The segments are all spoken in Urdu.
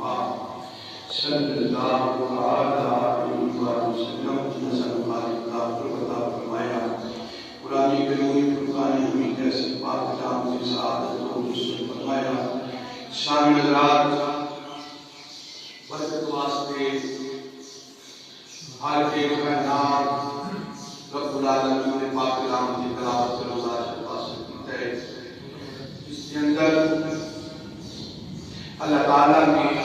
مصطفیٰ صلی اللہ علیہ وسلم نسل خالق کا قربتا فرمایا. قرآن کریم فرقان حمید ایسے پاک کلام سے سعادت کو نصیب فرمایا. شامل حضرات، برکت واسطے ہر ایک کائنات رب العالمین نے پاک کلام کی تلاوت سے روزہ حاصل کیتا ہے. اس کے اندر اللہ تعالیٰ نے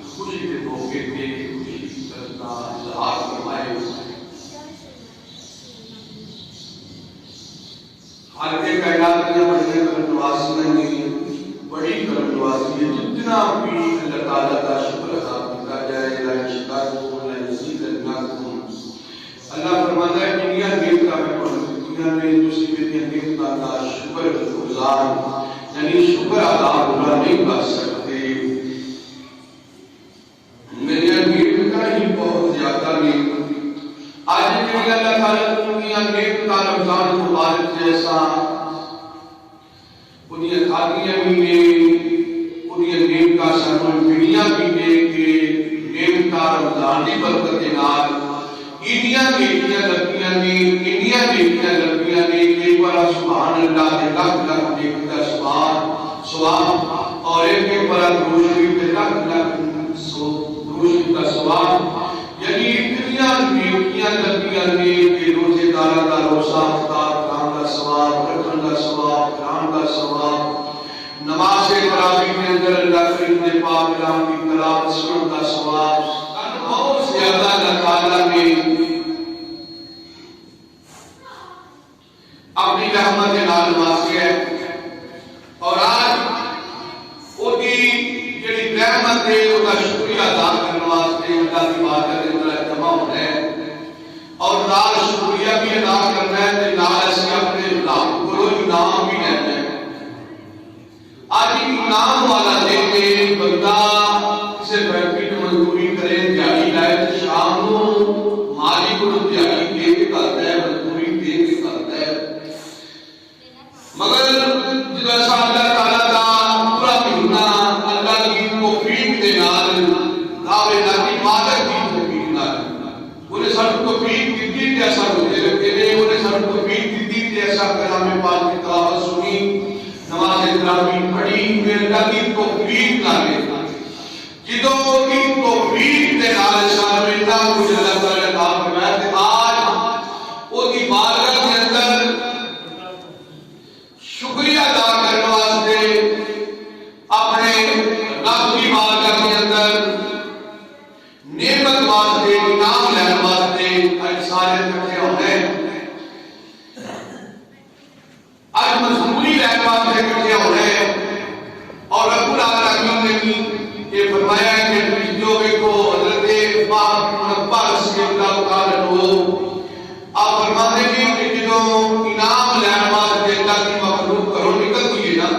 خوشی کے موقع پہ خوشی کا اظہار فرمائے. ہر ایک کائنات کے بڑے کرنواسی نے بڑی کرنواسی ہے. جتنا بھی اللہ تعالیٰ کا شکر ادا کیا جائے لا شکر لا یزید لکم. اللہ فرماتا ہے دنیا نیک کا میں دنیا میں مصیبت نیک کا شکر گزار یعنی شکر ادا پورا نہیں کر سکتے. میری نیک کا ہی بہت زیادہ نیک. آج بھی اللہ تعالیٰ دنیا نیک کا رمضان مبارک جیسا انہیں خاطیاں بھی نے انہیں نیک کا سنوں دنیا بھی نے کہ نیک کا رمضان کی برکت کے نال انڈیا نیکیاں لگیاں نے انڈیا نیکیاں لگیاں نے. ایک بار سبحان اللہ کے لاکھ لاکھ نیکی کا ثواب اور ایک بار روشنی کے لاکھ لاکھ روشنی کا ثواب. یعنی اتنی نیکیاں لگیاں نے کہ روزے دار کا روزہ افطار کرنے کا ثواب، رکھنے کا ثواب، قرآن کا ثواب، نماز تراویح کے اندر اللہ کے پاک کلام کی تلاوت سننے کا ثواب. بہت زیادہ اللہ تعالیٰ نے اپنی رحمت کے نال نوازیا ہے. اور آج وہ جڑی رحمت ہے وہ شکریہ ادا کرنے واسطے اللہ کی بارگاہ کے اندر جمع ہونا ہے اور نال شکریہ بھی ادا کرنا ہے تے نال اسی اپنے رب کو انعام بھی لینا ہے. آج انعام والا دن ہے. بندہ کسی فیکٹری میں مزدوری کرے دیہڑی لائے تو شام کو مالک کو دیہڑی دے کے کرتا ہے، مزدوری دے کے کرتا ہے. مگر جب ایسا اللہ تعالیٰ کا پورا مہینہ اللہ کی توفیق کے نال دعوے لاتی مالک کی توفیق نال انہیں سب توفیق دیتی تے ایسا روزے رکھے نے، انہیں سب توفیق دیتی تے ایسا کلام پاک کی تلاوت سنی، نماز تراویح پڑھی. اللہ کی توفیق نال جدوں کی توفیق کے نال سارے اللہ کو اللہ تعالیٰ عطا فرمایا تے آج وہ کی بارگاہ کے اندر شکریہ ادا کرنے واسطے اپنے رب کی بارگاہ کے اندر نعمت واسطے انعام لینے واسطے آج سارے اکٹھے ہوئے ہیں. آج مزدوری لینے واسطے اکٹھے ہوئے ہیں. اور رب العالمین نے بھی یہ فرمایا ہے کہ جو کو حضرت پاک عباس کے اللہ تعالیٰ کو آپ فرماتے ہیں کہ جو انعام لینے واسطے اللہ کی مخلوق کرو نکلتی ہے نا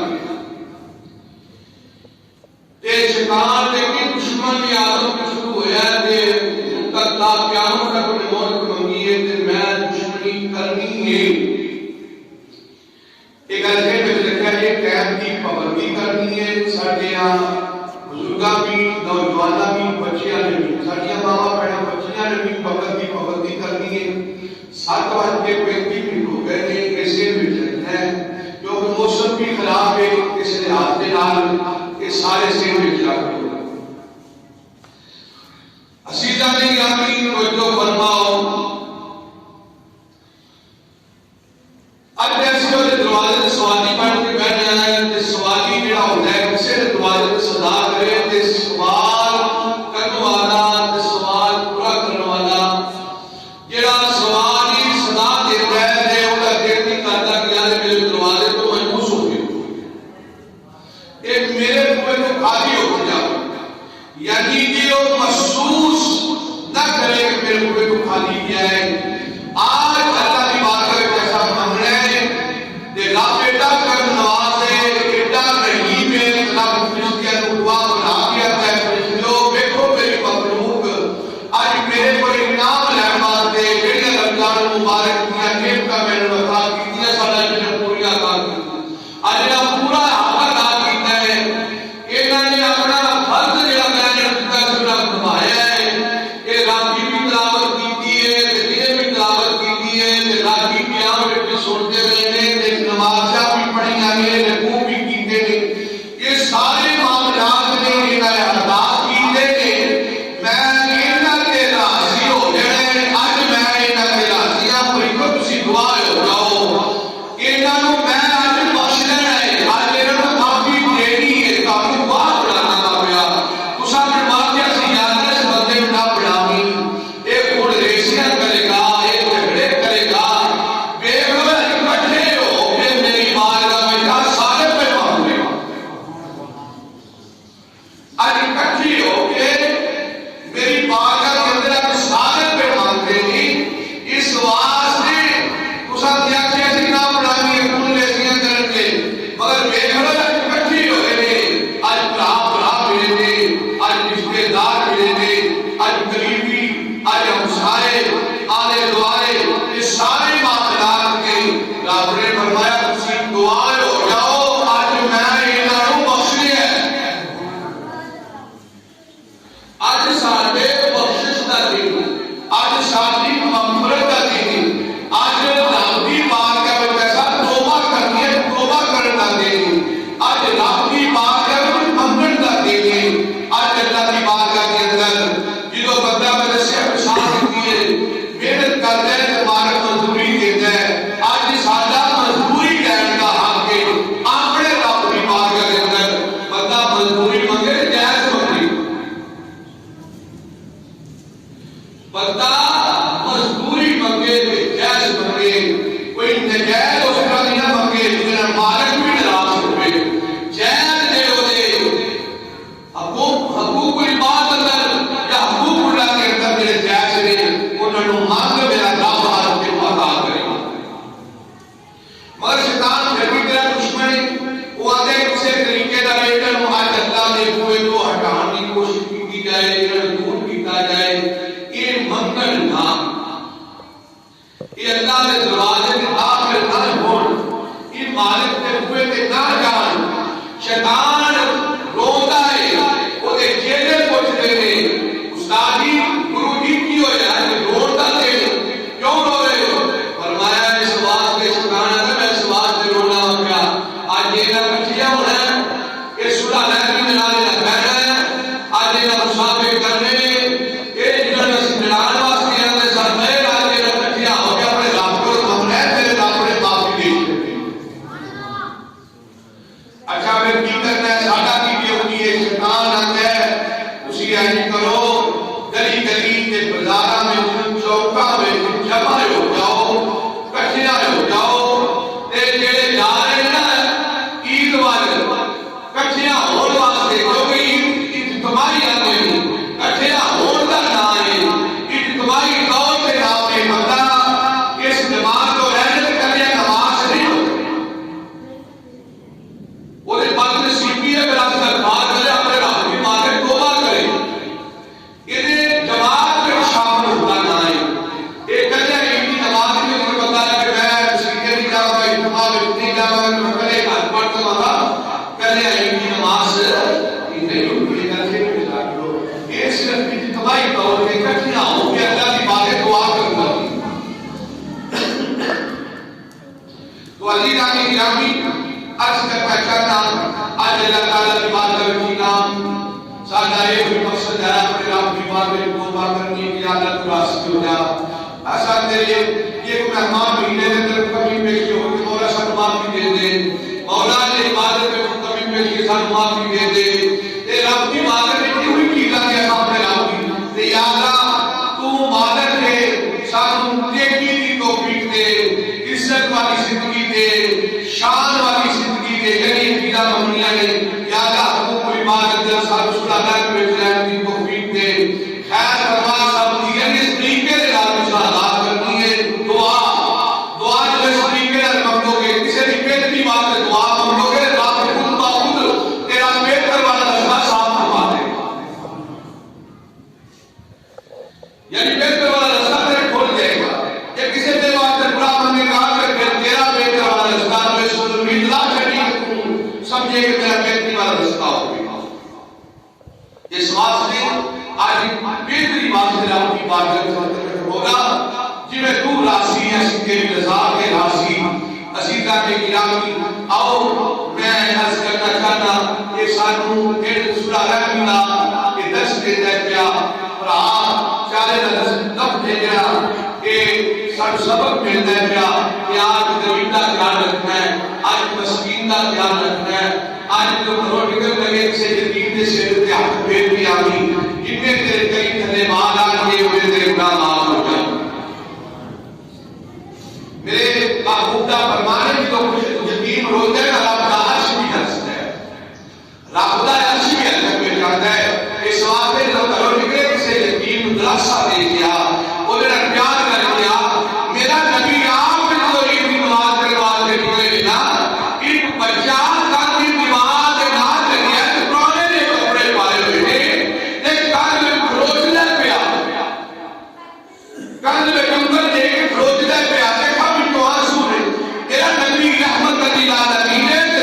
تے شیطان نے کہ دشمن کی عادت میں شروع ہوا ہے تے منقطع قیامت تک نے موت منگی ہے تے میں دشمنی کرنی ہے. ایک ایسے میں لکھا ہے ٹائم کی پابندی کرنی ہے. ساڈے یہاں بزرگاں بھی نوجواناں بھی بچیاں نے بھی ساڈیاں ماواں بہناں بچیاں نے بھی پابندی کرنی ہے. 7:35 ہو گئے نے ایسے میں چلنا ہے کیونکہ موسم بھی خراب ہے. اس لحاظ کے نال یہ سارے سین میں چلا عزیزاں نے گرامی توجہ فرماؤ. اب جیسے وہ دروازے سے سوالی پڑھ کے بیٹھ جائے تے سوالی جڑا ہوتا ہے کسی دروازے سے صدا کرے تے سوال کرنے والا تے سوال پورا کرنے والا جڑا سوال ہی صدا دیتا ہے تے وہ دل نہیں کرتا کہ یار میرے دروازے تو محفوظ ہو گئے ایک میرے بوئے تو خالی ہو جا. یعنی کہ وہ محسوس نہ کرے کہ میرے بوئے تو خالی کیا ہے. آج اللہ کی بارگاہ میں ایسا منگنا ہے کہ رب ایڈا کر نوازے ایڈا رحیم ہے. اللہ فرشتیاں کو دعا بنا حقوق العباد اندر یا حقوق اللہ کے اندر میرے جائز نے انہوں نے مانگ میرا رب آج کے عطا کرے گا. مگر شیطان پھر بھی تیرا دشمن ہے. وہ آتے ہیں کسی طریقے کا بیٹا آج اللہ نے ہوئے تو ہٹانے کی کوشش کی جائے, انہیں دور کیتا جائے. یہ منگل نام یہ اللہ نے دروازے کے داخل نہ ہون, یہ مالک نے ہوئے تے نہ جان. شیطان روتا ہے وہ دے چیلے پوچھتے ہیں استاد جی گرو جی کی ہو جائے روتا ہے کیوں رو رہے ہو؟ فرمایا اس واسطے شیطان ہے میں اس واسطے رونا ہو گیا آج یہ نہ کچھیا ہونا ہے یہ سورہ نحل میں نالے نہ بہنا ہے آج یہ نہ مسابق کرنے یہ جنہوں نے سنڈان واسطے اندر سر میں آج یہ نہ کچھیا ہو گیا اپنے رب کو ہم رہے میرے رب نے معافی دے. اچھا پھر کی کرنا ہے ساڈا کی ڈیوٹی ہے. شیطان آتا ہے اسی آئی کرو گلی گلی کے بازار میں چوکا میں جمع ہو جاؤ کٹھیا ہو جاؤ تے جڑے جا رہے ہیں نا عید والے کٹھیا ہون واسطے کیونکہ عید اجتماعی آتے ہیں کٹھیا ہون کا نام ہے اجتماعی طور پہ نام ہے. بندہ اس جماعت کو رہنے کرنے نماز نہیں ہوتی وہ بات نصیبی ہے میرا سرکار کرے اپنے رب کی ماں کے توبہ کرے انہیں جماعت میں شامل ہوتا نہ ہے. ایک کہتے ہیں ایک جماعت میں مجھے بتایا کہ میں مسیحے نہیں جاؤں گا اجتماع میں نہیں جاؤں گا میں کلے گھر پڑھتا ہوں کہتے ہیں ایک نماز نہیں ہوتی ہے کہتے ہیں یہ صرف اجتماعی طور پہ اکٹھیاں ہوں کہ اللہ کی باتیں دعا کرنا. تو علی رامی گرامی عرض کرتا چاہتا آج اللہ تعالیٰ کی بات کرتی نام سادہ ایک مقصد ہے اپنے رب کی بات میں توبہ کرنے کی عادت راست ہو جا. ایسا تیرے یہ مہمان مہینے میں تیرے کمی پیشی ہو کہ مولا سن معافی دے دے مولا نے عبادت میں کمی پیشی سن معافی دے دے تے رب کی عبادت میں کی ہوئی چیزاں کے سامنے رب کی تے یا اللہ تو عبادت ہے سانو نیکی کی توفیق دے عزت والی زندگی دے شان والی زندگی دے یعنی چیزاں ممنیاں نے یا اللہ حقوق عبادت دے ساتھ سورہ نحل میں جلائن کی توفیق دے خیر فرما سب دیگر اس طریقے سے رات مشاہدات کرنی ہے. دعا جو اس طریقے سے مانگو گے کسی بھی پیٹ کی بات ہے دعا مانگو گے رات خود باخود تیرا پیٹ کروانا رستہ صاف کروا دے یعنی پیٹ کروانا رستہ تیرے کھول دے گا. یا کسی دے واسطے برا مانگے گا کہ پھر تیرا پیٹ کروانا رستہ تو اس کو امید لا چھڑی سمجھے کہ تیرا پیٹ کی والا رستہ ہوگا. اس واسطے آج بہتری واسطے رب کی بات ہوگا جی میں تو راسی اسی تیری رضا کے راسی عزیزہ کے گرامی آؤ میں عرض کرنا چاہتا کہ سانو ایک سورہ رحمہ کہ دس دے دے پیا اور آپ چارے دف دے گیا کہ سب سبق مل دے پیا کہ آج غریب کا خیال رکھنا ہے آج مسکین کا خیال رکھنا ہے آج جو پروٹیکل لگے سے جدید سے اتحاد پھر بھی آگی جتنے تیرے کئی تھلے مال آگے ہوئے تیرے گناہ معاف ہو جائیں. میرے محبوبہ فرمانے کی تو کچھ یقین روتے ہیں رب کا عرش بھی ہنستا ہے رب کا عرش بھی ہنستا ہے جاتا ہے. اس واسطے جو پروٹیکل سے یقین دلاسا دے دیا وہ میرا پیار کر دیا میرا نبی آپ میں جو عید کی نماز کے واسطے نکلے نا ایک بچہ رحمت اللہ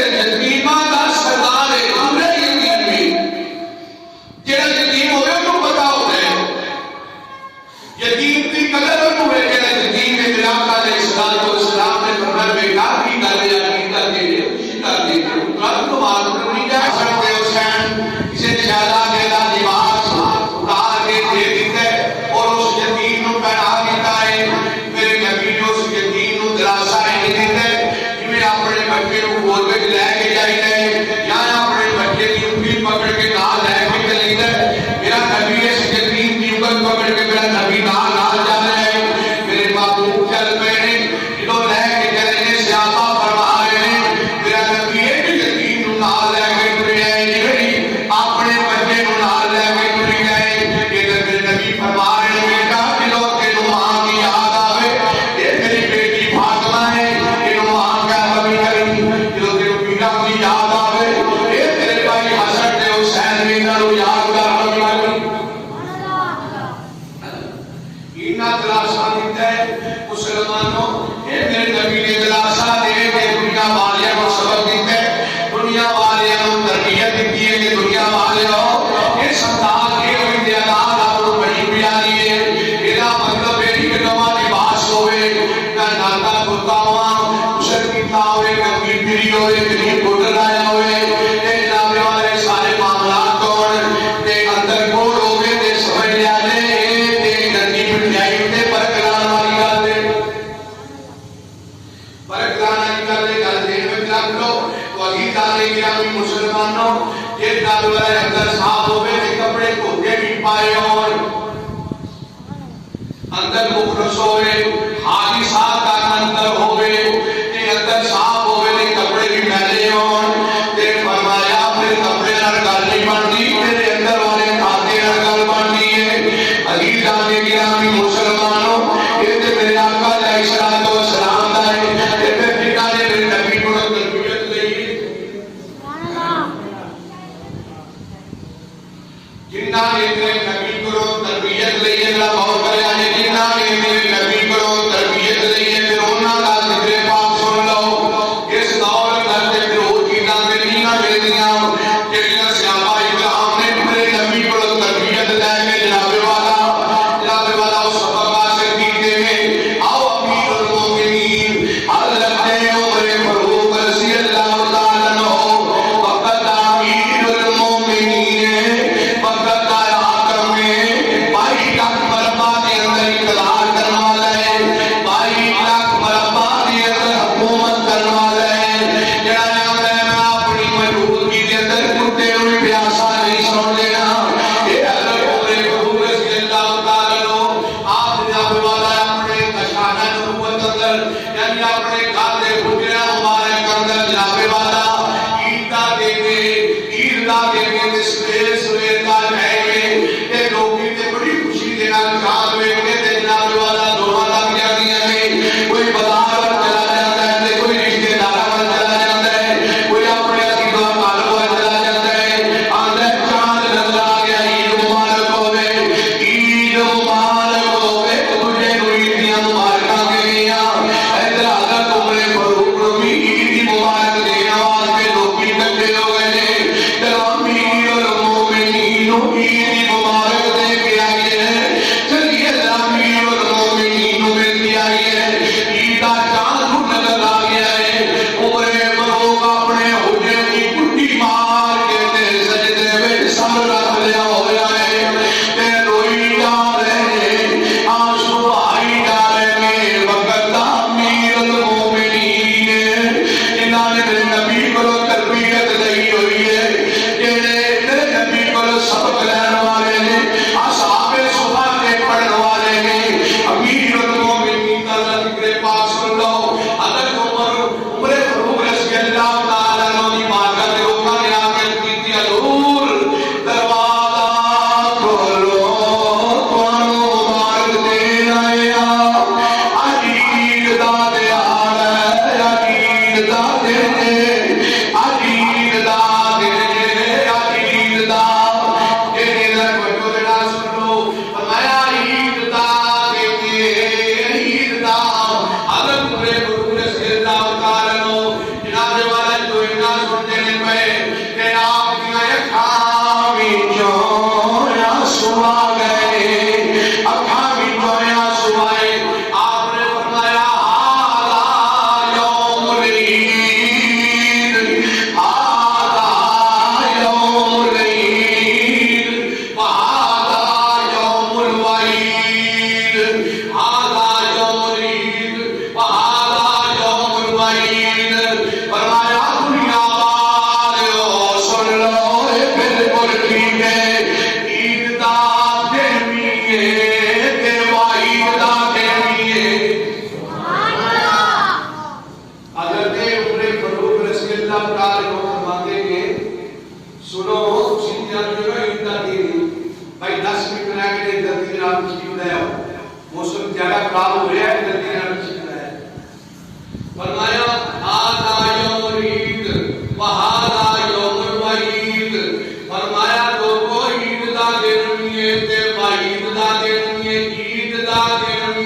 دلاسا دیتا ہے مسلمانوں اے میرے نبی نے دلاسا دے کے دنیا والے کو سبق دیتا ہے دنیا والے کو تربیت دیتی ہے کہ دنیا والے ہو یہ سردار کے ہوئی دیادار آپ کو بڑی پیاری ہے میرا مطلب ہے کہ نوا لباس ہوئے نہ ناتا کرتا ہوا مشر کیتا ہوئے نبی پیری ہوئے کریم گھوٹر آیا ہوئے اے جناب والے سارے معاملات کون تے اندر کون ہوئے تے سمجھ لیا لے تے نبی پٹھائی تے برکلان والی گل دے برکلان والی گل دے گل دے میں جب لو تو عزیز آنے گرامی مسلمانوں یہ جناب والے اندر صاف ہوئے تے کپڑے دھوتے بھی پائے اور اندر مخلص ہوئے حاجی صاحب کا اندر ہوئے تے اندر صاف ہوئے تے کپڑے بھی پہنے ہون تے فرمایا پھر کپڑے نال گل نہیں بنتی تیرے اندر والے کھاتے نال گل بنتی ہے عزیز آنے گرامی مسلمانوں یہ تے میرے آقا علیہ الصلوۃ والسلام دا ہے تے پھر جنہاں نے میرے نبی کو تربیت لئی جنہاں نے میرے نبی کو تربیت لئی اللہ بہت کرے آنے جنہاں نے میرے نبی کو تربیت لئی ہے پھر انہاں دا ذکر پاک سن لو اس دور کرتے پھر وہ چیزاں ملنیاں ملدیاں جہڑیاں صحابہ اکرام نے میرے نبی کو تربیت دے کے جناب والا اس سبق حاصل کیتے ہیں آؤ امیر المومنین حضرت عمر فاروق رضی اللہ تعالیٰ عنہ وقت امیر المومنین وقت حاکم بھائی لاکھ مربع کے اندر اقتدار کرنے والا ہے بھائی لاکھ مربع کے اندر حکومت کرنے والا ہے جڑا نام ہے میں اپنی موجودگی کے اندر کتے ہوئی پیاسا نہیں سن لینا یہ حضرت عمر فاروق رضی اللہ تعالیٰ عنہ آپ جناب والا اپنے کشانہ نبوت اندر یعنی اپنے گھر دے حجرہ مبارک اندر جناب والا عیدگاہ دے کے سویر کا جائے تے لوگی تے بڑی خوشی دے نال چاند ویکھ کے تے جناب والا دونوں لگ جاندیاں نے کوئی بازار ول چلا جاندا ہے تے کوئی رشتے داراں ول چلا جاندا ہے کوئی اپنے عزیز و اقارب ول چلا جاندا ہے آندا چاند نظر آ گیا عید مبارک ہوے عید مبارک ہوے تجھے عید دیاں مبارکاں دیاں ادھر حضرت عمر فاروق نو بھی عید دی مبارک دینے واسطے لوگ اکٹھے ہو گئے نے تے امیر المومنین عید دی مبارک دے کے آئے ہیں چلیے امیر المومنین مل کے آئے ہیں عید کا چاند نظر آ گیا ہے عمر فاروق اپنے حجرے کی کنڈی مار کے تے سجدے وچ سر رکھ لیا ہوا ہے تے روئی جا رہے ہیں آنسو بہائی جا رہے ہیں وقت امیر المومنین جنہاں نے میرے نبی کو تربیت لئی ہوئی ہے جڑے میرے نبی کو سبق لینے والے نے اصحاب صبح کے پڑھنے والے نے امیر المومنین کا ذکر پاک سن لو حضرت عمر فاروق رضی اللہ تعالیٰ عنہ کی بارگاہ میں روکا نے آگے کی حضور دروازہ کھولو تانوں مبارک دین آیا عید دا دیار ہے عید دا دن عید دا دن عید دا یہ لگ بچو دینا سن لو فرمایا عید دا دن عید دا حضرت عمر فاروق رضی اللہ تعالیٰ عنہ جناب والا جو اتنا سنتے ہیں پہ کہ آپ کی اکھاں وچوں آنسو آ گئے اکھاں وچوں آنسو آئے آپ نے فرمایا ھذا یوم العید ھذا یوم العید وھذا یوم الوعید ھذا یوم العید وھذا یوم الوعید فرمایا دنیا والو سن لو یہ بالکل ٹھیک ہے عید دا دن بھی ہے تے وعید دا دن بھی ہے حضرت عمر فاروق رضی اللہ تعالیٰ عنہ فرماتے ہیں سنو سیدھا جو عید دا دن بھائی 10 منٹ رہ کے جلدی جناب تشریف لے آؤ موسم زیادہ خراب ہو رہا ہے جلدی جناب تشریف لے آؤ فرمایا ھذا یوم العید وھذا یوم الوعید فرمایا لوگو عید دا دن بھی ہے تے وعید دا دن بھی ہے عید دا دن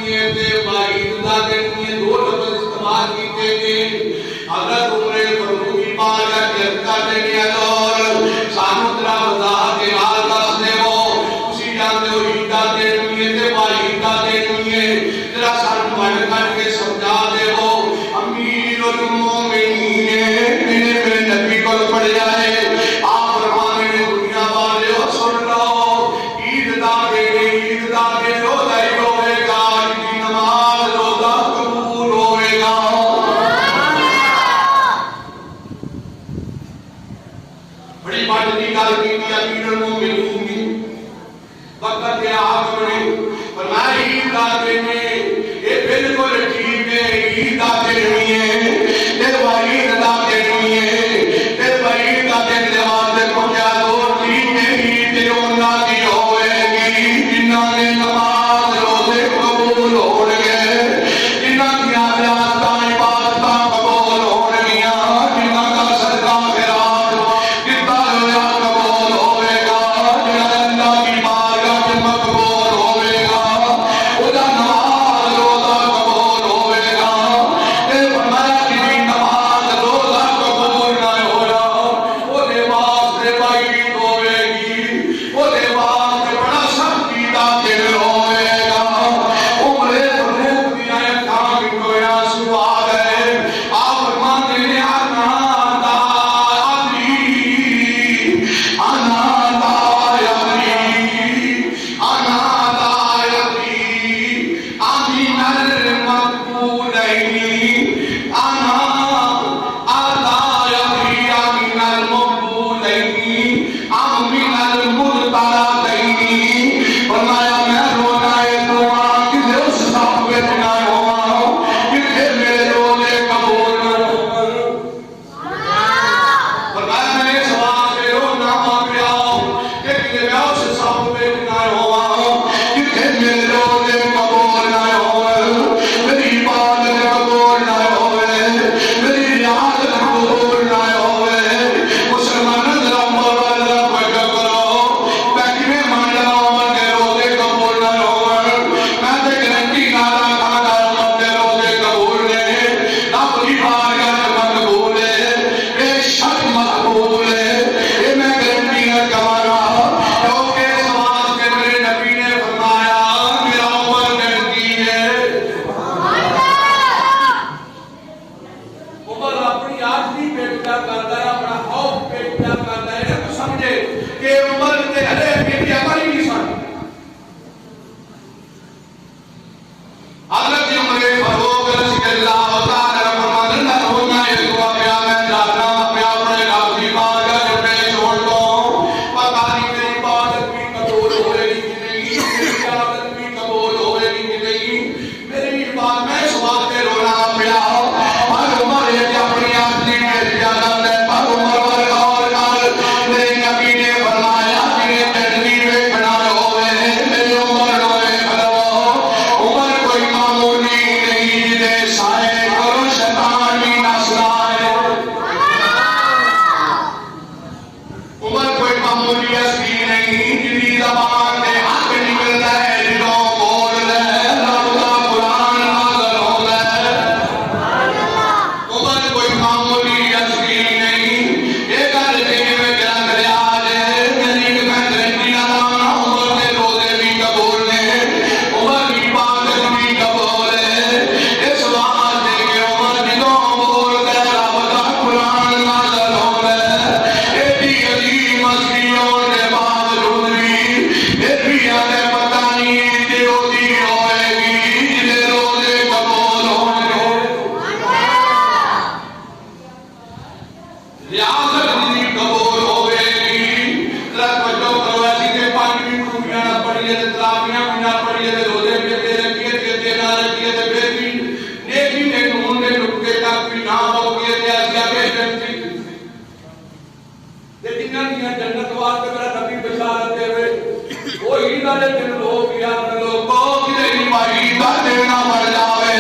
لیکن لوگ یاد لوگوں کی بیماری کا دینا پڑ جاوے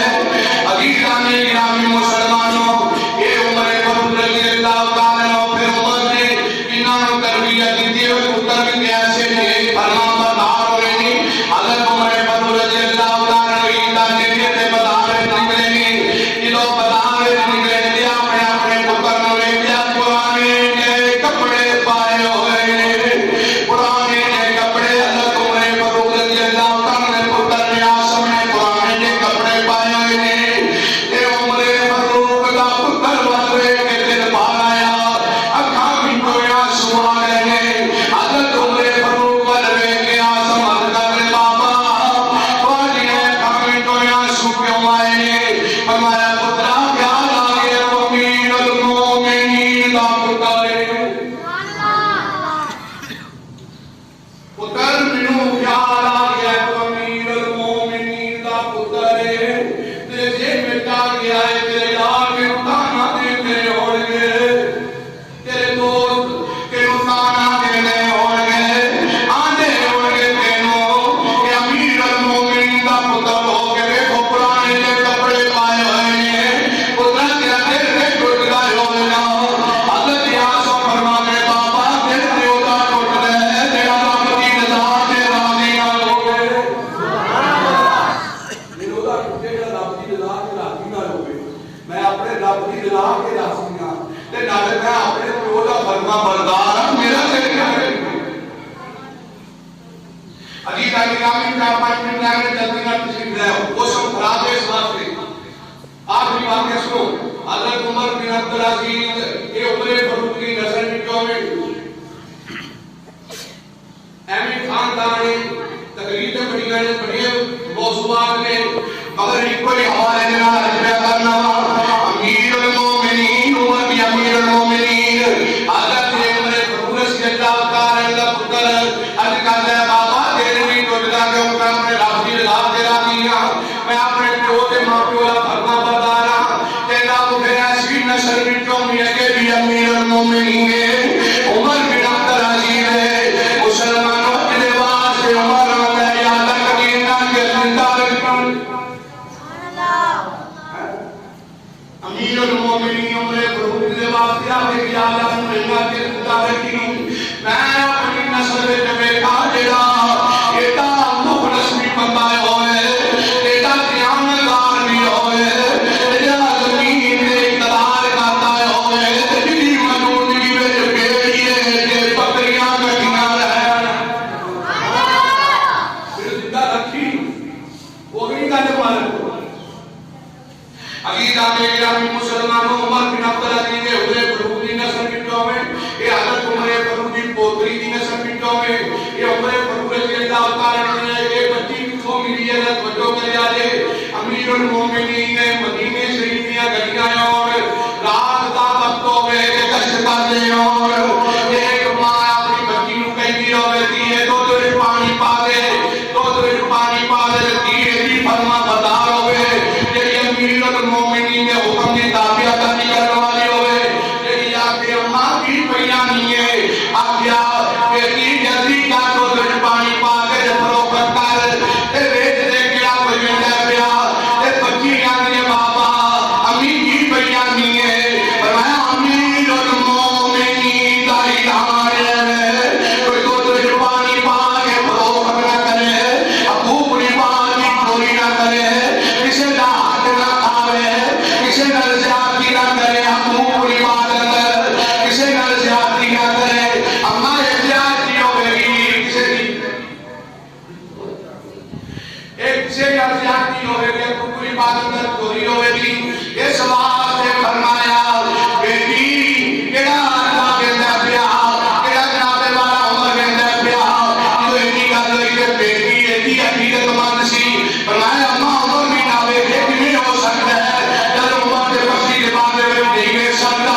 عزیزان گرامی مسلمانوں یہ عمر فاروق رضی اللہ تعالیٰ عنہ پھر عمر نے انہوں تربیت دی تھی اور پتر بھی کیسے نہیں فرما بردار ہوئے نہیں حضرت عمر فاروق رضی اللہ تعالیٰ عنہ ایندہ نے تے بداوے نکلے نہیں جلو بداوے نکلے نہیں اپنے اپنے پتر نوے دیا پرانے کے کپڑے پائے ہوئے پرانے کے کپڑے حضرت عمر فاروق رضی اللہ تعالیٰ نے پتر نے آسم نے پرانے کے کپڑے پائے ہوئے تے عمر فاروق کا پتر والے کے دل بھار آیا اکھاں بنتو یا سوا گئے حضرت عمر فاروق والے کے آسم حضرت کر بابا واجی ہے اکھاں بنتو یا سو کیوں آئے فرمایا پترا پیار آگے امیر المومنین دا پتر پتر منو پیار آگے امیر المومنین دا پتر تیرے جیب میں جا گیا ہے تیرے یار کے اتانا دیتے ہو گئے تیرے دوست کے اتانا دینے ہو گئے آنے ہو گئے تینوں کہ امیر المومنین دا پتر ہو گئے دیکھو پرانے کے کپڑے پائے ہوئے ہیں پتر تیرا دل سے ٹوٹ گئے ہو گیا حضرت یاسو فرما گئے بابا دل سے ادا ٹوٹ گئے تیرا رابطی نظام سے راضی نہ ہو گئے میرے ادا ٹوٹے گا رابطی نظام سے راضی نہ ہو گئے میں اپنے رابطی نظام کے راضی نہ تے نالے میں اپنے پیو دا فرما بردار ہوں میرا دل کیا ہے عزیز گرامی کا پانچ منٹ میں جلدی نہ تشریف لے وہ سب خراب ہے اس واسطے آخری باتیں سنو حضرت عمر بن عبدالعزیز یہ عمر فاروق کی نسل وچوں میں احمد خاندان تقریریں بڑیاں نے بڑے موضوعات نے مگر ایک کوئی حوالے دینا رجبہ کرنا امیر المومنین عمر بھی امیر المومنین حضرت عمر فاروق رضی اللہ تعالیٰ عنہ پتر عرض کر لے بابا تیرے بھی ٹوٹدا کہ میں اپنے رابطی اللہ دے راضی ہاں میں اپنے پیو دے ماں پیو دا فرما بردار ہاں تیرا مجھے ایسی نسل وچوں بھی اگے بھی امیر المومنین عمر بن عبدالعزیز ہے مسلمانوں کے واسطے عمر آندا یاد کبھی نہ کہ زندہ امیر المومنین عمر فاروق کے واسطے آوے کہ یاد ملنا کہ زندہ رکھی میں اپنی نسل وچ ویکھا جڑا ایڈا مخلص بھی بندہ ہوئے ایڈا دیانتدار بھی ہوئے ایڈا زمین دے اقتدار کرتا ہوئے جدی موجودگی وچ بیڑیے تے بکریاں کٹیاں رہن پھر زندہ رکھی وہ بھی گل مالک عزیزان گرامی مسلمانوں عمر بن عبدالعزیز نے عمر فاروق کی نسل وچوں میں یہ حضرت عمر فاروق کی پوتری کی نسل وچوں میں یہ عمر فاروق رضی اللہ تعالیٰ عنہ نے یہ بچی کتھوں ملی ہے توجہ کریا جے امیر المومنین نے مدینے شریف دیاں گلیاں اور رات دا وقت ہوے تے کشت کردے اور ایک ماں اپنی بچی نوں کہندی ہوے دی دودھ وچ پانی پا دے دودھ وچ پانی پا دے دی فرما بردار ہوے جڑی امیر المومنین نے حکم دی تابعیت نہیں کرنے والی ہوے جڑی آکھے اماں کی پیا نہیں ہے آکھیا بیٹی جلدی کا دودھ وچ پانی پا کے فروخت کر تے ویچ دے کیا بجندا پیا تے بچی آندی بابا امی کی پیا نہیں ہے فرمایا امیر المومنین دا اعلان ہے کوئی دودھ وچ پانی پا کے فروخت نہ کرے ابو اپنی ماں کی چوری نہ کرے کسی دا حق نہ کھاوے کسی نال زیادتی نہ کرے ابو اپنی ماں دے اندر کسی نال زیادتی نہ کرے اما زیادتی ہوے گی کسی ایک سے زیادتی ہوے گی ابو اپنی ماں دے اندر چوری ہوے گی اس واسطے فرمایا بیٹی کیڑا اللہ کہندا پیا کیڑا جناب والا عمر کہندا پیا جو اتنی گل ہوئی کہ بیٹی ایڈی عقیدت مند سی فرمایا اما عمر بھی نہ ویکھے کیویں ہو سکتا ہے جب عمر کے پسی کے بعد نہیں ویکھ سکتا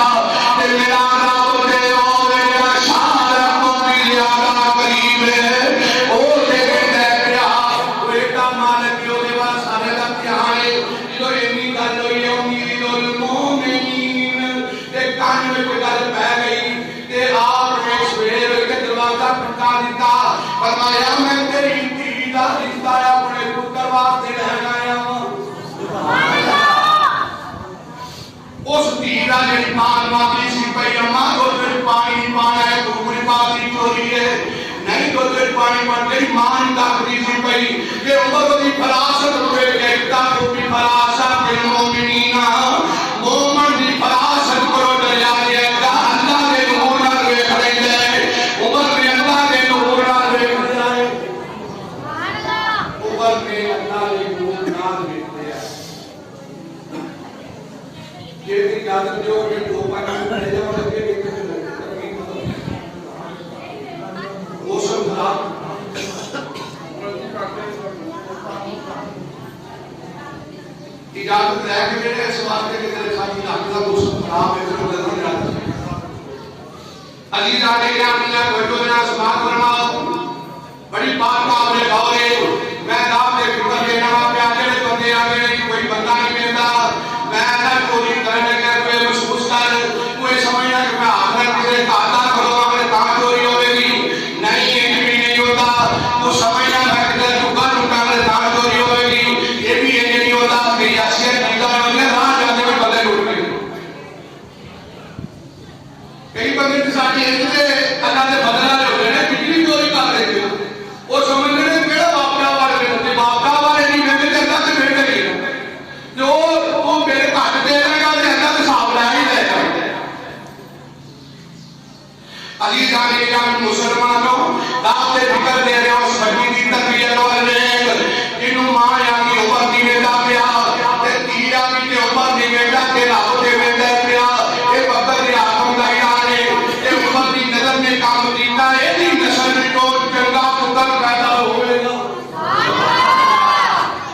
تے میرا رب تے او میرا شان کو بھی زیادہ قریب ہے او تے کہندا پیا بیٹا مالک جو دے وا سارے دا دھیان ہے جو اتنی گل ہوئی ہے امید المومنین تے کان میں کوئی گل پہ گئی تے آپ نے سویر کے دروازہ کھٹکا دیتا فرمایا میں تیری علیزہ جڑی مان ماتی سی پئی اماں دودھ پانی پانا ہے تو کوئی پاتی چوری ہے نہیں دودھ پانی پانا جڑی مان داخلی سی پئی کہ عمر دی فراست ہوئے ایکتا کو بھی فراست المومنین مومن دی فراست کرو دریا دے اللہ دے نور نال ویکھ رہے ہیں عمر نے اللہ دے نور نال ویکھ رہا ہے عمر نے اللہ دے نور نال ویکھ رہا ہے یہ بھی اجازت جو کہ دو پانی لے جاؤ لگے موسم خراب اجازت رہ کے میرے اس واسطے کہ تیرے ساتھی لاکھا موسم خراب ہے تو نظر نہیں آتا عزیز آنے کے آمینہ کوئی تو جنہ سبات فرماؤ بڑی بات کا آپ نے کھاؤ میں آپ نے فکر لینا آپ پہ آگے لے بندے آگے لے کوئی بندہ نہیں ملتا میں ایسا چوری کرنے کے کوئی محسوس کر کوئی سمجھنا کہ میں آخر کسی کاتا کروں گا میں کہاں چوری ہوئے گی نہیں یہ بھی نہیں ہوتا تو سمجھنا میں کسی چکا چکا میں کہاں چوری ہوئے گی یہ بھی یہ نہیں ہوتا کہ یہ اصیت چیزہ ہوئے راہ جانے میں بدل اٹھ گئی کئی بندے کی ساتھی ہے جنہیں اللہ نے بدلا لے ہوئے ہیں بجلی چوری کر رہے تھے وہ سمجھنے نے میرا باپیا والے ہوتے باپیا والے نہیں میں نے اللہ سے بیٹھ گئی جو وہ میرے کٹ دے رہے گا اللہ سے صاحب رہا ہی رہے گا عزیز آنے جان مسلمانوں آپ سے فکر دے رہے ہو سبھی کی تربیت والے انہوں ماں یعنی عمر دی بیٹا پیا تیر آمی کے عمر دی بیٹا کے لاؤ دے بیٹا پیا اے بکر دی آخم دائی آنے اے عمر دی نظر میں کام دیتا اے دی نسل میں کو چنگا پتر پیدا ہوئے گا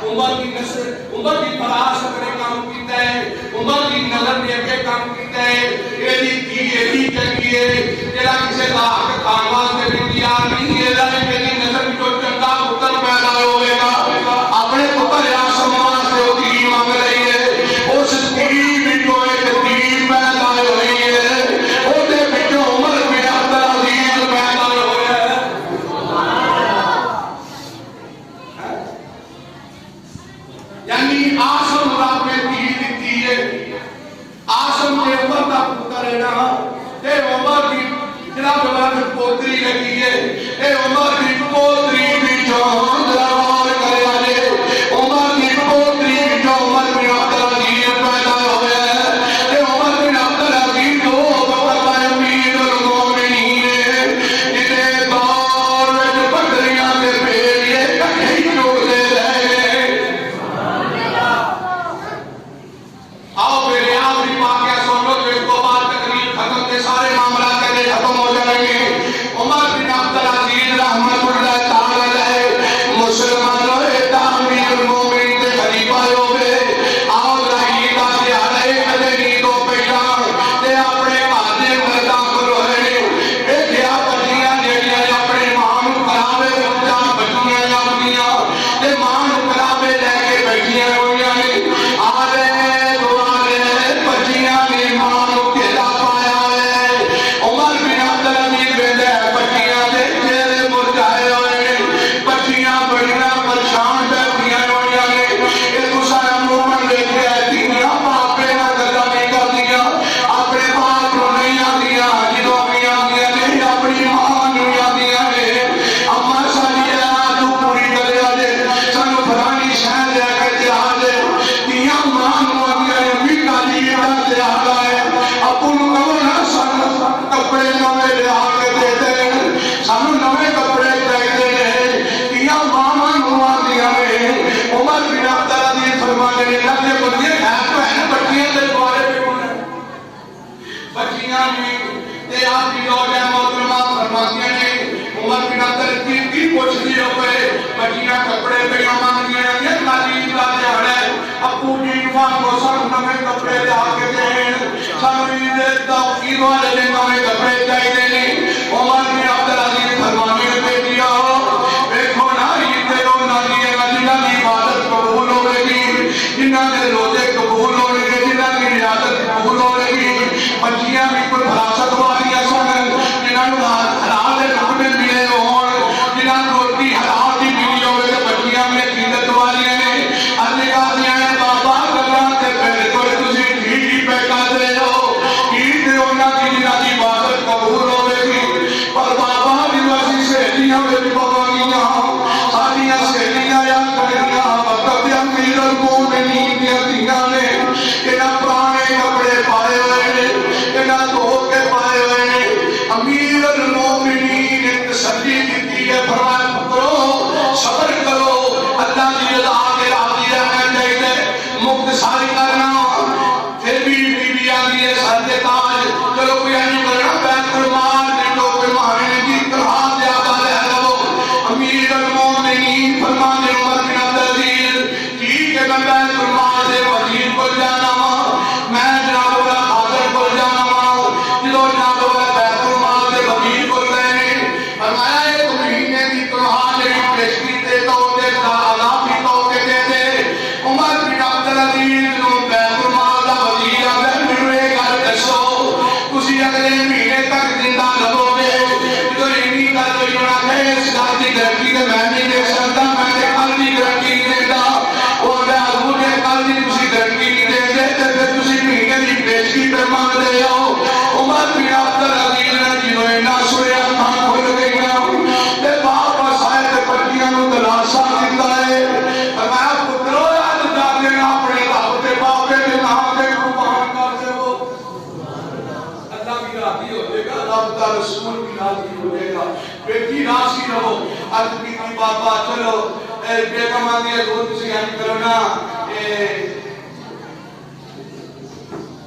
عمر کی نسل عمر کی فراست نے کام کیتا ہے عمر کی نظر میں اپنے کام کیتا ہے اے دی چنگی ہے تیرا کسے لاکھ کانواز میں بھی تیار نہیں ہے لیکن میری نظر میں جو چنگا پتر پیدا ہوئے گا اپنے پتر یا سمان سے وہ تیر مانگ رہی ہے اس تیر میں جو ایک تیر پیدا ہوئی ہے وہ دے میں جو عمر میں عبدالعزیز پیدا ہوئے ہے یعنی آسم رب میں تیر دیتی ہے آسم کے عمر کا پتر ہے نا اے عمر کی جناب عمر پوتری لگی ہے اے عمر کی پوتری بھی جو دروار کرے آجے عمر کی پوتری بھی جو عمر بن عبدالعزیز پیدا ہوئے ہے اے عمر بن عبدالعزیز جو بقرہ امید المومنین جنہیں دور میں جو پکریاں کے پیریے کہیں چولے رہے آؤ میرے آخری واقعہ سن لو جو اس کو بعد تقریر ختم کے سارے معاملات کے ختم ہو جائیں گے عمر بن عبدالعزیز رحمت اللہ تعالی علیہ مسلمانوں تعمیر المومنین کے خلیفہ ہوئے آؤ رہی باتیں آ رہے کدے تو پہلا تے اپنے آدھے مردہ کرو ہے ایک یا بچیاں جیڑیاں اپنے ماں کراوے بچہ بچیاں اپنیاں تے ماں کراوے لے کے بیٹھیاں ہوئیاں آ رہے دوارے بچیاں نے ماں کھلا پایا ہے عمر بن عبدالعزیز بیٹھے بچیاں دے چہرے مرجھائے ہوئے بچیاں بڑیاں پریشان بیٹھیاں ہوئیاں یہ تو سارا مومن لے کے آتیاں باپے نہ گلا نہیں کر دیا اپنے باپ کو نہیں آدیا جدو بھی آدیا نہیں اپنی ماں نہیں آدیا اما ساری آجو پوری کرے آجے سانو فرانی شہر لے کر دیا آجے دیا ماں نو آدیا امی کالی دے آگا ہے اپن کمنا سانو کپڑے نوے لے آگے دیتے ہیں سانو نوے کپڑے چاہتے ہیں دیا ماں نو آدیا عمر بن عبدالعزیز فرمانے اللہ نے بندے ہے تو ہے بچیاں دے دوارے پہ کون ہے بچیاں بھی تے آپ کی لوگ ہے محترمہ فرماتی ہیں عمر بن عبدالعزیز کی پوچھ دی ہوئے بچیاں کپڑے پہ مانگ دیا یہ کالی کا دیار ہے ابو جی نوان کو سب نوے کپڑے لے آگے دیں سنوی دیتا عید والے نے نوے کپڑے چاہیے نہیں عمر بن عبدالعزیز فرمانے پہ دیا ہو دیکھو نا عید دے لوگ نہ دیے گا جنہ کی عبادت قبول ہوئے گی جنہ کے روزے قبول ہوئے گی جنہ کی ریاضت قبول ہوئے گی بچیاں بھی کوئی فراست والی سن جنہ کو حلال رکھنے ملے ہوں جنہ روٹی حلال کی ملی ہوئے تو بچیاں میں قیدت والی ہیں اللہ کا دیا ہے بابا گلہ کے پہلے کوئی تسی ٹھیک ہی پہ کر دے ہو وچ پواں ساڈیاں سہیلیاں یا کڑیاں وقت امیر المومنین دیاں دھیاں نے اینا پرانے کپڑے پائے ہوئے نے اینا دھو کے پائے ہوئے نے امیر المومنین نے تسلی دیتی ہے فرمایا پترو صبر کرو اللہ کی رضا کے راضی رہنا چاہیے مختصری کرنا پھر بھی بیویاں دی سر تے تاج چلو کوئی نہیں کرنا بیت المال نے ٹوپے مارنے کی طرح زیادہ لے لو امیر المومنین فرمانے عمر بن عبدالعزیز ٹھیک ہے میں بیت المال دے وزیر کو جانا میں جناب والا حاضر کو جانا جدو جناب والا بیت المال دے وزیر کو گئے فرمایا ایک مہینے کی طرح میری پیشگی دے تو دے عذابی تو کے دے دے عمر بن عبدالعزیز نو بیت المال دا وزیر اگر میرے گھر دسو تسی اگلے مہینے تک زندہ رہو گے تو اینی گل ہوئی ہونا کہ اس گل دی گارنٹی تے میں نہیں دے سکدا میں تے کل دی گارنٹی نہیں دیندا او میں حضور نے کل دی تسی گارنٹی نہیں دے دے تے پھر تسی مہینے دی پیشگی تے مانگ دے ہو عمر بن عبدالعزیز نے جنوں اینا سنیا اکھاں کھل گئیاں تے واپس آئے تے پٹیاں نوں دلاسا دیندا ہے فرمایا پترو اج جا کے اپنے رب تے باپے دے نام تے قربان کر دیو اللہ بھی راضی ہو جائے گا رب کا رسول بھی راضی ہو جائے گا بیٹی راضی رہو عرض کی بابا چلو بیگم آدھی دو تسی یعنی کرو نا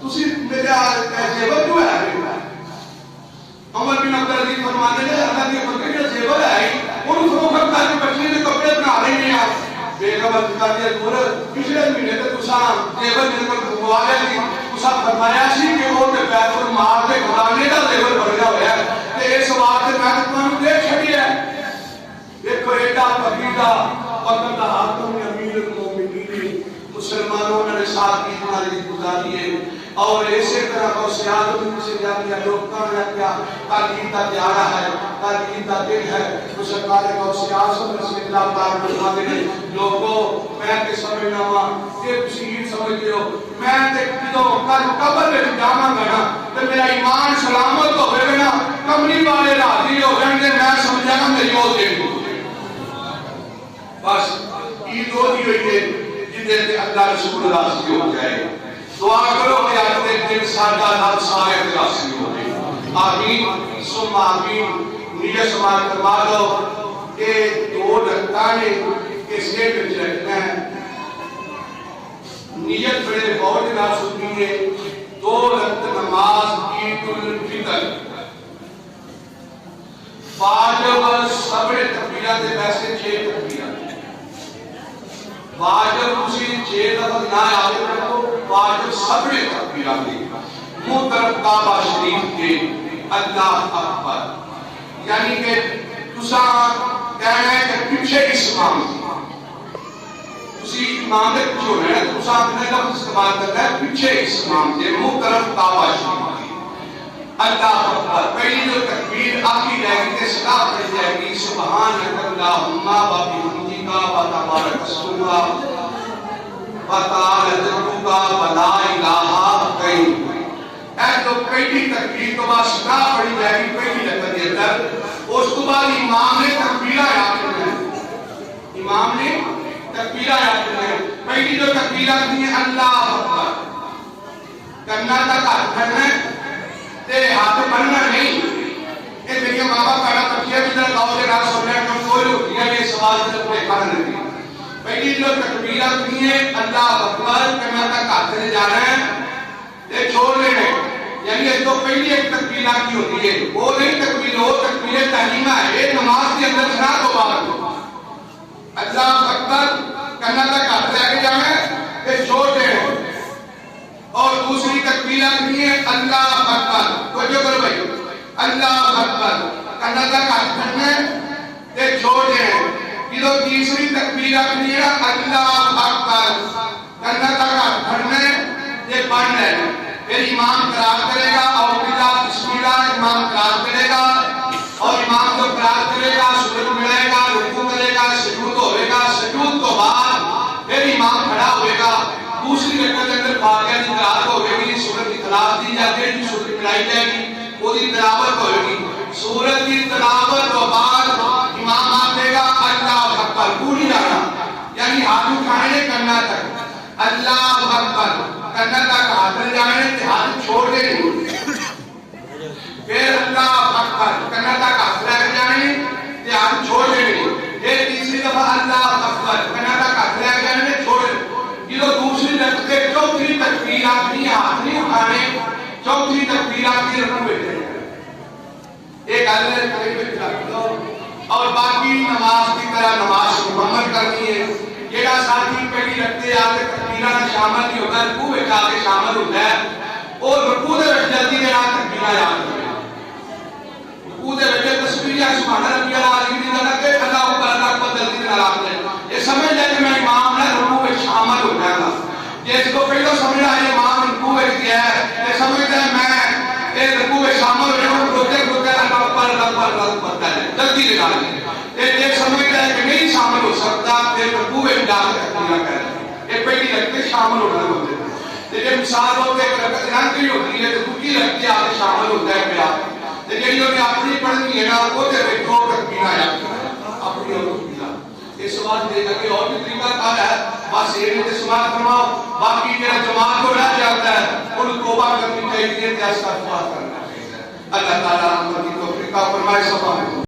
تسی میرے زیور کیوں ہے عمر بن عبدالعزیز فرمانے لے اللہ کی بندے کا زیور ہے ان فروخت کر کے بچے نے کپڑے بنا رہے ہیں بیگم کہہ دیا دور پچھلے مہینے تے تساں زیور میرے کو گوا لے سی تساں فرمایا سی کہ وہ تے بیت المال دے خزانے دا زیور بنیا ہوا ہے تے اس واسطے میں تمہیں دے چھڈیا ہے دیکھو ایڈا پقیدہ وقت دا حاکم امیر المومنین مسلمانوں نے ساتھ کی ہماری گزاری ہے اور اسی طرح کو سیاست میں سے جاتی ہے لوگ کہنے لگتے ہیں تعلیم کا دیارہ ہے تعلیم کا دن ہے تو سرکار کو سیاست میں سے اللہ پاک فرماتے ہیں لوگوں میں تے سمجھنا وا کہ تسی سمجھتے ہو میں تے جدوں کل قبر وچ جاواں گا نا تے میرا ایمان سلامت ہوے گا نا کملی والے راضی ہو جان گے میں سمجھا گا میری وہ دن بس عید ہوئی ہوئی ہے جدے تے اللہ رسول راضی ہو جائے دعا کرو کہ آج کے دن ساڈا رب سارے راضی ہو جائے آمین ثم آمین نیت سماعت فرما لو کہ دو رکعتاں نے اس کے وچ رکھنا ہے نیت بڑے بہت نہ سنی ہے دو رکعت نماز عید الفطر واجب سبڑے تکبیرات دے ویسے 6 تکبیرات واجب اسی 6 دفعہ نہ آگے رکھو واجب سبڑے تکبیرات دی منہ طرف کعبہ شریف کے اللہ اکبر یعنی کہ تساں کہنا ہے کہ پیچھے اسلام تسی امام دے پیچھے ہونا ہے تساں اپنے لفظ استعمال کرنا ہے پیچھے اسلام دے منہ طرف کعبہ شریف اللہ اکبر پہلی جو تکبیر آخری رہے گی تے صدا پڑھی جائے گی سبحانک اللہم و بحمدک و تبارک اسمک و تعالی جدک و لا الہ غیرک اے جو پہلی تکبیر تو بعد صدا پڑھی جائے گی پہلی رکعت کے اندر اس کے بعد امام نے تکبیرہ یاد کرنا ہے امام نے تکبیرہ یاد کرنا ہے پہلی جو تکبیرہ کرنی ہے اللہ اکبر کرنا تک ہاتھ کرنا ہے تے ہاتھ بننا نہیں کہ میری ماں باپ کا تکیہ بھی در گاؤں کے رات سونے کم کوئی ہوتی ہے یہ سوال سے کوئی کھانا نہیں پہلی جو تکبیرہ کرنی ہے اللہ اکبر کرنا تک ہاتھ سے جانا ہے تے چھوڑ لینا ہے یعنی اس تو پہلی ایک تکبیرہ کی ہوتی ہے وہ نہیں تکبیر ہو تکبیر تحریمہ ہے یہ نماز کے اندر سنا تو بات اللہ اکبر کرنا تک ہاتھ لے کے جانا ہے تے چھوڑ دینا اور دوسری تکبیرہ کرنی ہے اللہ اکبر توجہ کرو بھائی اللہ اکبر کرنا تک ہاتھ کرنا ہے تے چھوڑ دینا یہ تیسری تکبیرہ کرنی ہے اللہ اکبر کرنا تک ہاتھ کرنا ہے تے پڑھ لینا پھر امام قرار کرے گا اور بسم اللہ امام قرار کرے گا اور امام جو قرار کرے گا سجود ملے گا رکوع کرے گا سجود ہوئے گا سجود تو بعد پھر امام کھڑا ہوئے گا دوسری رکعت کے اندر فاتحہ کی قرات ہوئے گی سورت کی تلاوت دی جاتی ہے سورت ملائی جائے گی وہ دی تلاوت ہوئے گی سورت کی تلاوت تو بعد امام جی ہاتھ اٹھانے کرنا تک اللہ اکبر کرنا تک ہاتھ لے جانے تے ہاتھ چھوڑ دے پھر اللہ اکبر کرنا تک ہاتھ لے جانے تے ہاتھ چھوڑ دے یہ تیسری دفعہ اللہ اکبر کرنا تک ہاتھ لے جانے چھوڑ دے یہ دوسری رکھتے چوتھی تکبیر اپنی ہاتھ نہیں اٹھانے چوتھی تکبیر اپنی رکھو بیٹھے ایک اللہ قریب رکھ دو اور باقی نماز کی طرح نماز مکمل کرنی ہے جیڑا ساتھی پہلی رکھتے آتے تکبیرہ شامل نہیں ہوتا رکوع وچ آ کے شامل ہوتا ہے اور رکوع دے وچ جلدی دے نال تکبیرہ یاد کرے رکوع دے وچ تسبیح سبحان ربی العظیم دی نال کہ اللہ اکبر جلدی دے نال آتے یہ سمجھ لے کہ میں امام نے رکوع وچ شامل ہو جاتا جس کو پہلو سمجھ رہا ہے امام رکوع وچ گیا ہے یہ سمجھتا ہے میں اے رکوع وچ شامل ہو جاؤں روتے روتے اللہ اکبر جلدی دے نال یہ سمجھتا ہے کہ نہیں شامل ہو سکتا پھر رکوع میں جا کے تکبیرہ کہتا ہے یہ پہلی رکھتے شامل ہونا ہوتے ہیں جب مثال ہوتے ہیں کہ رکعت رنگ نہیں ہوتی ہے تو دوسری رکھتے آگے شامل ہوتا ہے پیا لیکن جو نے اپنی پڑھنی ہے نا وہ تے بیٹھو تکبیرہ یاد کرنا اپنی اور تکبیرہ یہ سوال دے گا کہ اور بھی طریقہ کار ہے بس یہ نہیں سوال فرماؤ باقی جو جماعت کو رہ جاتا ہے ان توبہ کرنی چاہیے تے استغفار کرنا چاہیے اللہ تعالی ہم کی توفیق فرمائے سبحان